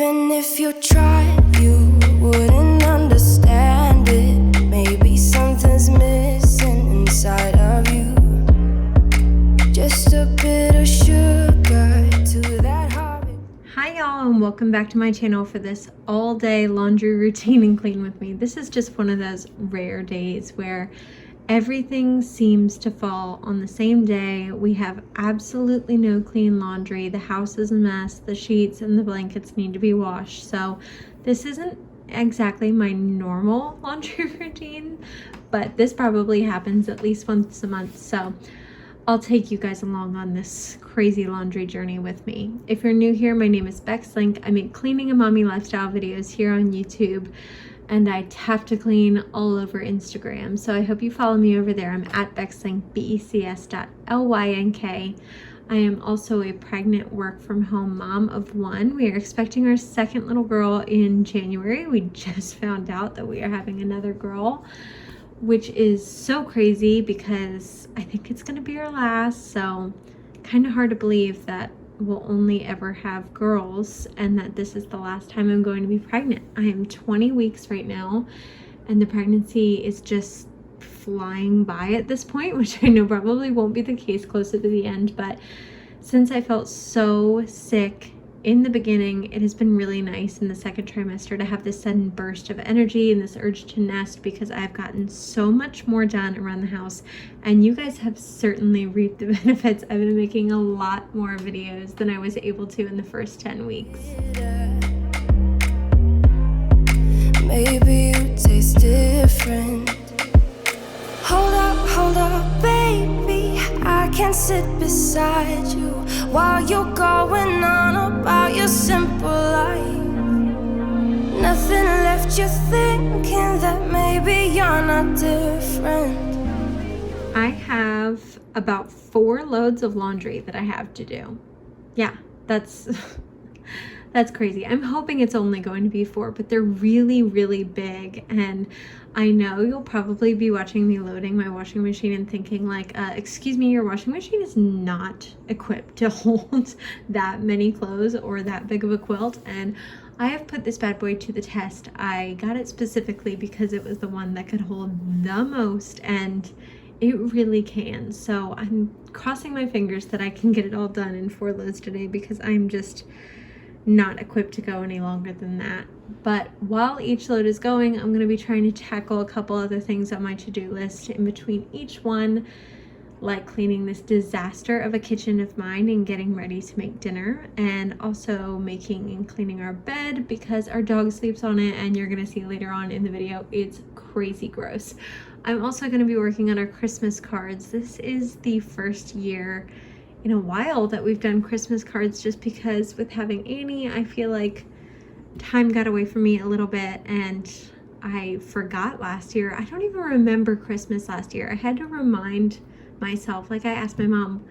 Even if you tried, you wouldn't understand it. Maybe something's missing inside of you. Just a bit of sugar to that habit. Hi y'all, and welcome back to my channel for this all-day laundry routine and clean with me. This is just one of those rare days where everything seems to fall on the same day. We have absolutely no clean laundry. The house is a mess. The sheets and the blankets need to be washed. So this isn't exactly my normal laundry routine, but this probably happens at least once a month. So I'll take you guys along on this crazy laundry journey with me. If you're new here, my name is Becs Lynk. I make cleaning and mommy lifestyle videos here on YouTube, and I have to clean all over Instagram. So I hope you follow me over there. I'm at Becs Lynk, BECS.LYNK. I am also a pregnant work from home mom of one. We are expecting our second little girl in January. We just found out that we are having another girl, which is so crazy because I think it's gonna be our last. So kind of hard to believe that we'll only ever have girls and that this is the last time I'm going to be pregnant. I am 20 weeks right now, and the pregnancy is just flying by at this point, which I know probably won't be the case closer to the end, but since I felt so sick in the beginning, it has been really nice in the second trimester to have this sudden burst of energy and this urge to nest, because I've gotten so much more done around the house, and you guys have certainly reaped the benefits. I've been making a lot more videos than I was able to in the first 10 weeks. Maybe you taste different. Hold up, baby. I can sit beside you while you're going on about your simple life. Nothing left you thinking that maybe you're not different. I have about 4 loads of laundry that I have to do. Yeah, that's crazy. I'm hoping it's only going to be 4, but they're really, really big. And I know you'll probably be watching me loading my washing machine and thinking like, excuse me, your washing machine is not equipped to hold that many clothes or that big of a quilt. And I have put this bad boy to the test. I got it specifically because it was the one that could hold the most, and it really can. So I'm crossing my fingers that I can get it all done in 4 loads today, because I'm just not equipped to go any longer than that. But while each load is going, I'm going to be trying to tackle a couple other things on my to-do list in between each one, like cleaning this disaster of a kitchen of mine and getting ready to make dinner, and also making and cleaning our bed because our dog sleeps on it, and you're going to see later on in the video it's crazy gross. I'm also going to be working on our Christmas cards. This is the first year in a while that we've done Christmas cards, just because with having Annie, I feel like time got away from me a little bit, and I forgot last year. I don't even remember Christmas last year. I had to remind myself. Like, I asked my mom,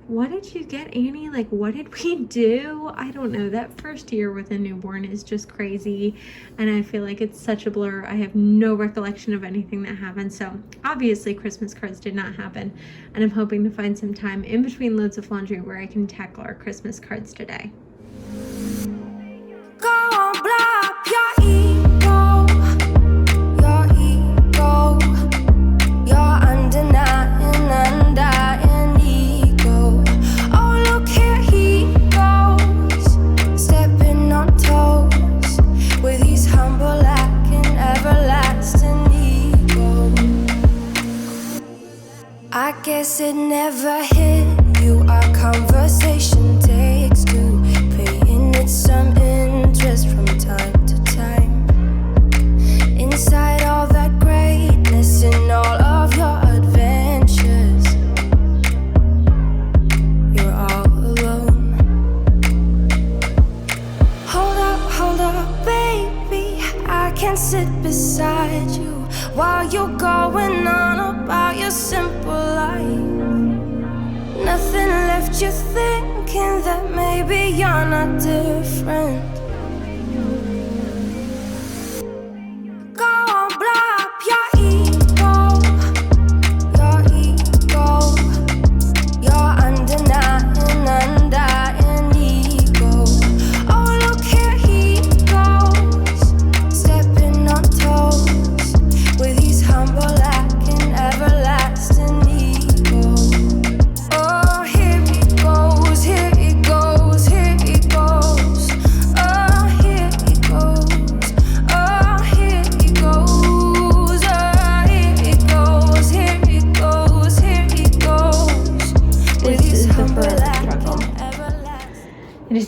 what did you get Annie? Like, what did we do? I don't know. That first year with a newborn is just crazy, and I feel like it's such a blur. I have no recollection of anything that happened. So obviously Christmas cards did not happen, and I'm hoping to find some time in between loads of laundry where I can tackle our Christmas cards today. Go on, blow up your ego, your undying ego. Oh, look here he goes, stepping on toes with his humble and everlasting ego. I guess it never hit you, our conversation takes 2, paying it some interest from time to time. Inside all that greatness and all of your adventures, you're all alone. Hold up, baby. I can sit beside you while you're going on about your simple life. Nothing left you thinking that maybe you're not different. Go on, blow up your ego, your undying ego. Oh, look here he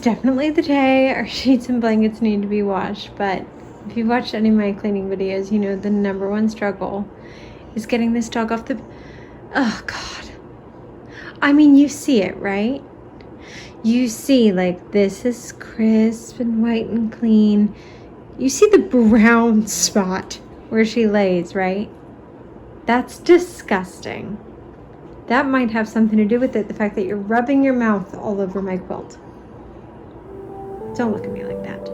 definitely the day our sheets and blankets need to be washed, but if you've watched any of my cleaning videos, you know the number one struggle is getting this dog off the... Oh, God. I mean, you see it, right? You see, like, this is crisp and white and clean. You see the brown spot where she lays, right? That's disgusting. That might have something to do with it, the fact that you're rubbing your mouth all over my quilt. Don't look at me like that.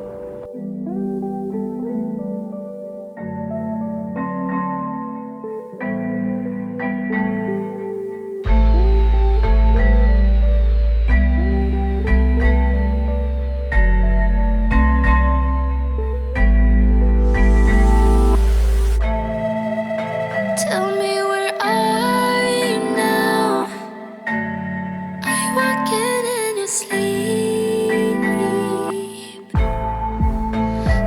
Tell me, where are you now? Are you walking in your sleep?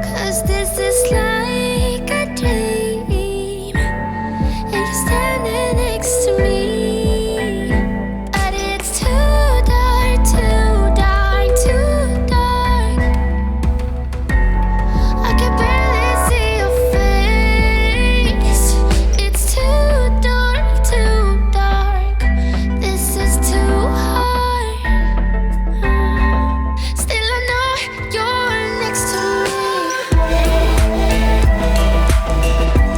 'Cause this is like a dream, and you're standing next to me. But it's too dark, too dark, too dark. I can barely see your face. It's too dark, too dark. This is too hard. Still I know you're next to me.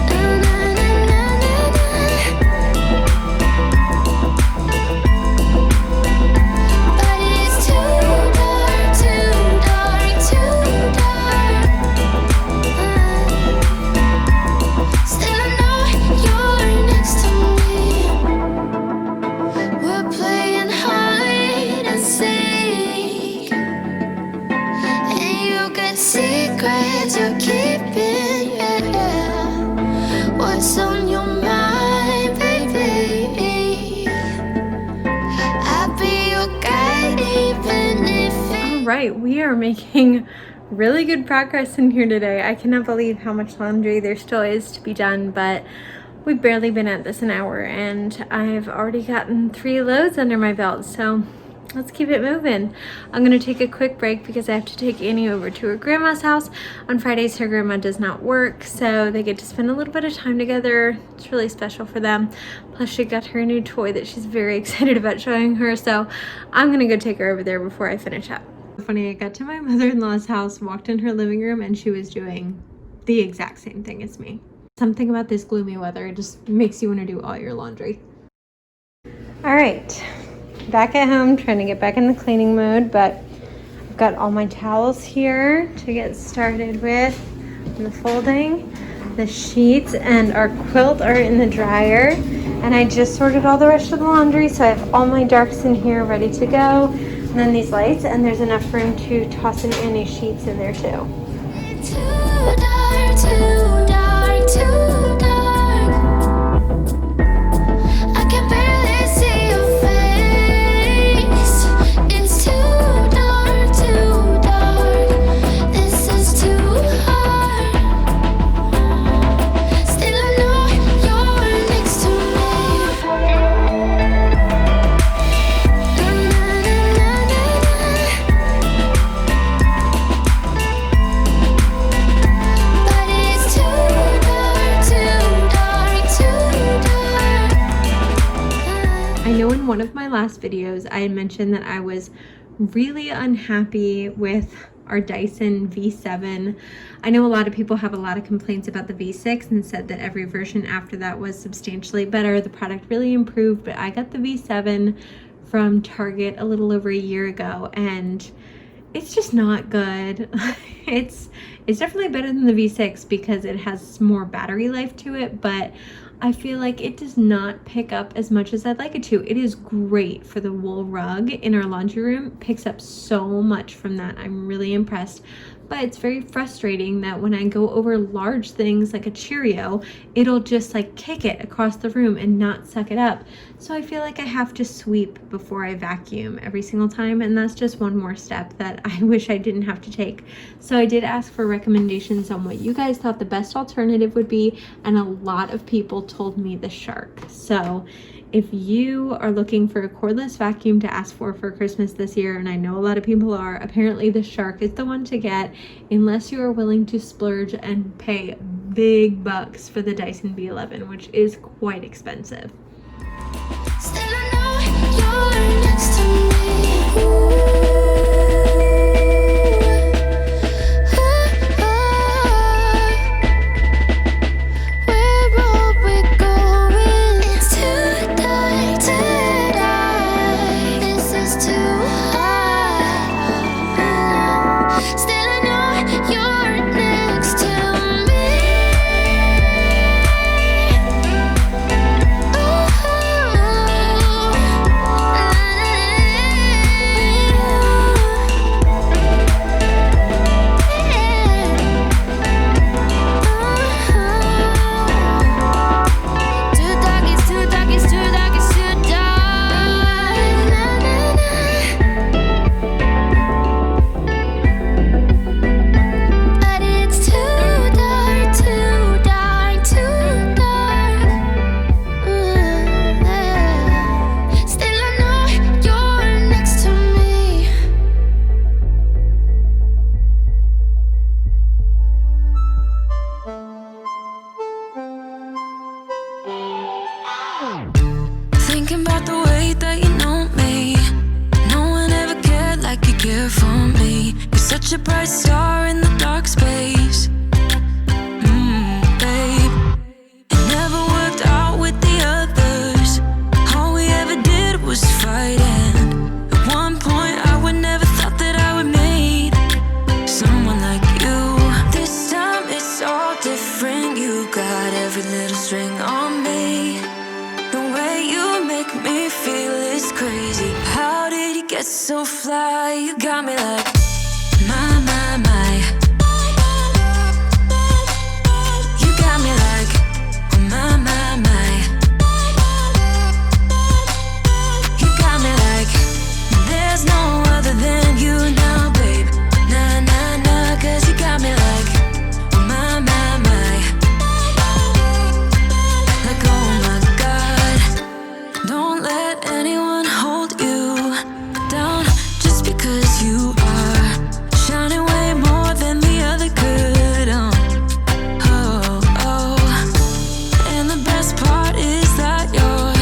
Na, na, na, na, na, na. But it's too dark, too dark, too dark. Still I know you're next to me. We're playing hide and seek, and you got secrets you're keeping, yeah. What's on your mind, baby? I'll be your guide even if All right, we are making really good progress in here today. I cannot believe how much laundry there still is to be done, but we've barely been at this an hour and I've already gotten 3 loads under my belt, so let's keep it moving. I'm gonna take a quick break because I have to take Annie over to her grandma's house. On Fridays, her grandma does not work, so they get to spend a little bit of time together. It's really special for them. Plus, she got her a new toy that she's very excited about showing her, so I'm gonna go take her over there before I finish up. Funny, I got to my mother-in-law's house, walked in her living room, and she was doing the exact same thing as me. Something about this gloomy weather, it just makes you want to do all your laundry. All right, back at home, trying to get back in the cleaning mode, but I've got all my towels here to get started with. The folding, the sheets, and our quilt are in the dryer, and I just sorted all the rest of the laundry, so I have all my darks in here ready to go. And then these lights, and there's enough room to toss in any sheets in there too. too dark, too dark, too dark. I can barely see your face. It's too dark, too dark. This is too hard. Still I know you're next to me. Na, na, na, na, But it's too dark, too dark, too dark. I know in one of my last videos I had mentioned that I was really unhappy with our Dyson V7. I know a lot of people have a lot of complaints about the V6 and said that every version after that was substantially better. The product really improved, but I got the V7 from Target a little over a year ago and it's just not good. It's definitely better than the V6 because it has more battery life to it, but I feel like it does not pick up as much as I'd like it to. It is great for the wool rug in our laundry room. It picks up so much from that. I'm really impressed. But it's very frustrating that when I go over large things like a Cheerio, it'll just like kick it across the room and not suck it up. So I feel like I have to sweep before I vacuum every single time, and that's just one more step that I wish I didn't have to take. So I did ask for recommendations on what you guys thought the best alternative would be, and a lot of people told me the Shark. So If you are looking for a cordless vacuum to ask for Christmas this year, and I know a lot of people are, apparently the Shark is the one to get, unless you are willing to splurge and pay big bucks for the Dyson B11, which is quite expensive. Still I know you're next to me. Ooh. Thinking about the way that you know me. No one ever cared like you care for me. You're such a bright star in the dark space. Babe, it never worked out with the others. All we ever did was fight, and at one point I would never thought that I would meet someone like you. This time it's all different. You got every little string on me. The way you make me feel is crazy. How did you get so fly? You got me like, my, my, my. You got me like, oh, my, my, my. You got me like, there's no other than you now, babe. Nah, nah, nah, 'cause you got me like, oh, my, my, my. Like, oh my God, don't let anyone hold you down just because you are shining way more than the other could. Oh, oh. And the best part is that you're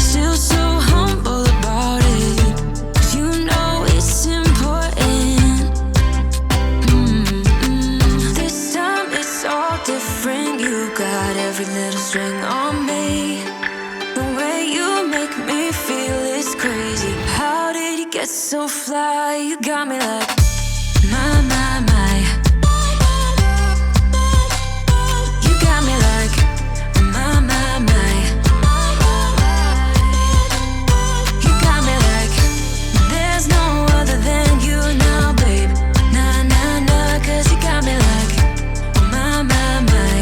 still so humble about it. 'Cause you know it's important. This time it's all different. You got every little string on me. The way you make me feel is crazy. How did you get so fly? You got me like, my, my, my. You got me like, my, my, my. You got me like, there's no other than you now, babe. Nah, nah, nah, 'cause you got me like, my, my, my.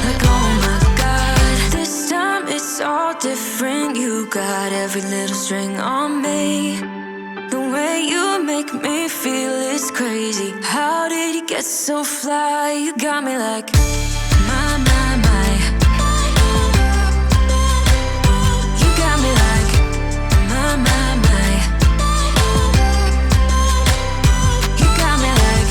Like, oh my God, this time it's all different. You got every little string on me. The way you make me feel is crazy. How did you get so fly? You got me like, my, my, my. You got me like, my, my, my. You got me like,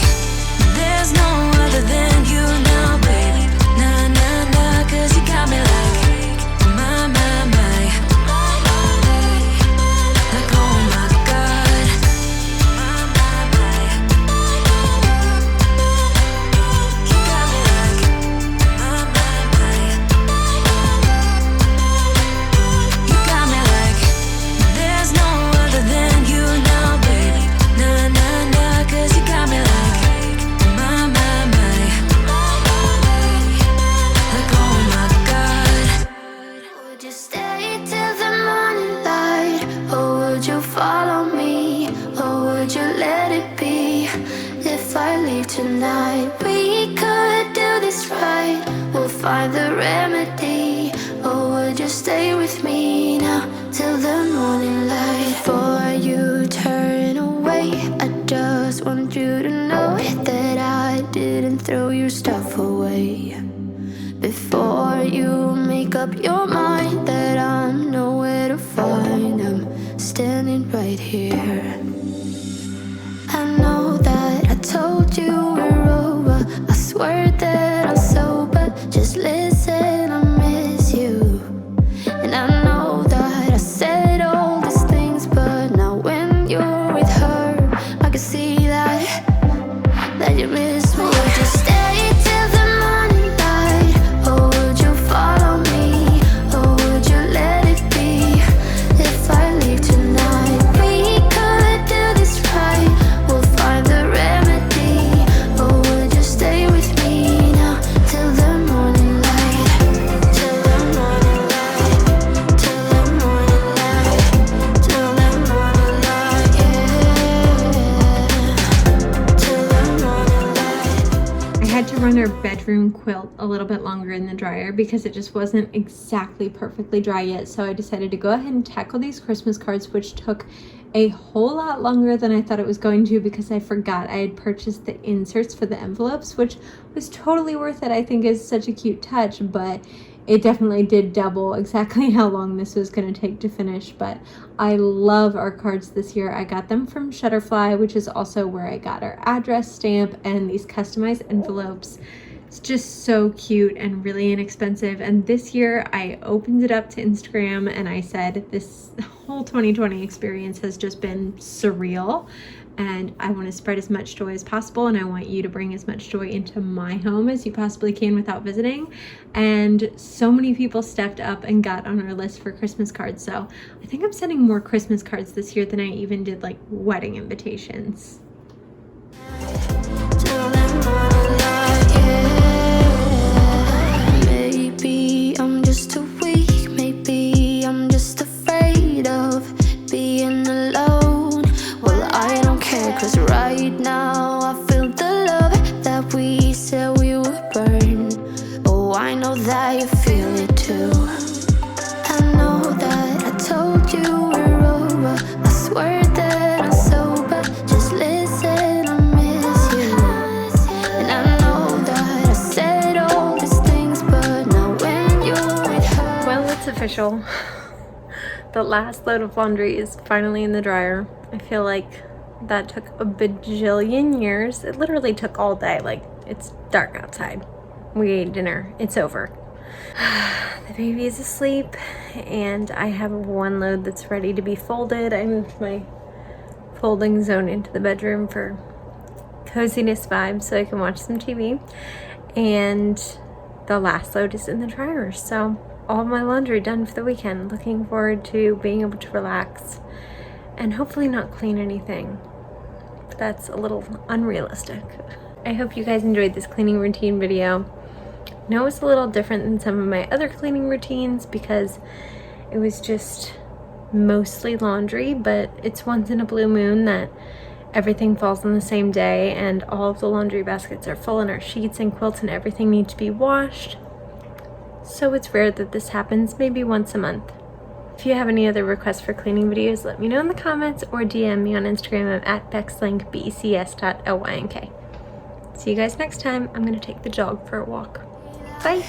there's no other than you now, baby. Nah, nah, nah, 'cause you got me like, my, my, my. Like, oh my God, my, my, my. You got me like, my, my, my. You got me like, there's no other than you now, baby. Nah, nah, nah, 'cause you got me like, my, my, my. Like, oh my God. Would you stay till the morning light? Or would you follow me? Or would you let it be? If I leave tonight, we could do this right. We'll find the remedy. Or would you stay with me now till the morning light? Before you turn away, I just want you to know that I didn't throw your stuff away. Before you make up up your mind that I'm nowhere to find. I'm standing right here. I know that I told you we're over. I swear that I'm sober. Just listen, I miss you. And I know that I said all these things, but now when you're with her, I can see that you miss me. Would you stay till the morning light, or would you follow me, or would you let it be? If I leave tonight, we could do this right. We'll find the remedy. Or would you stay with me now till the morning light, till the morning light, till the morning light, till the morning light, yeah, till the morning light. I had to run our bedroom quilt a little bit longer in the dryer because it just wasn't exactly perfectly dry yet. So I decided to go ahead and tackle these Christmas cards, which took a whole lot longer than I thought it was going to because I forgot I had purchased the inserts for the envelopes, which was totally worth it. I think is such a cute touch, but it definitely did double exactly how long this was going to take to finish. But I love our cards this year. I got them from Shutterfly, which is also where I got our address stamp and these customized envelopes. It's just so cute and really inexpensive. And this year I opened it up to Instagram and I said this whole 2020 experience has just been surreal. And I want to spread as much joy as possible, and I want you to bring as much joy into my home as you possibly can without visiting. And so many people stepped up and got on our list for Christmas cards. So I think I'm sending more Christmas cards this year than I even did like wedding invitations. Maybe I'm just too weak, maybe I'm just afraid of being alone. Well, I don't care, cause right now I feel the love that we said we would burn. Oh, I know that you feel it too. I know that I told you we're over. I swear that I'm sober. Just listen, I miss you. And I know that I said all these things, but now when you're with her. Well, it's official. The last load of laundry is finally in the dryer. I feel like that took a bajillion years. It literally took all day. Like, it's dark outside. We ate dinner. It's over. The baby is asleep, and I have one load that's ready to be folded. I moved my folding zone into the bedroom for coziness vibes so I can watch some TV. And the last load is in the dryer. So all my laundry done for the weekend. Looking forward to being able to relax and hopefully not clean anything. But that's a little unrealistic. I hope you guys enjoyed this cleaning routine video. I know it's a little different than some of my other cleaning routines because it was just mostly laundry, but it's once in a blue moon that everything falls on the same day and all of the laundry baskets are full and our sheets and quilts and everything need to be washed. So it's rare that this happens, maybe once a month. If you have any other requests for cleaning videos, let me know in the comments or DM me on Instagram at Becs Lynk, BECS.LYNK. See you guys next time. I'm going to take the dog for a walk. Bye.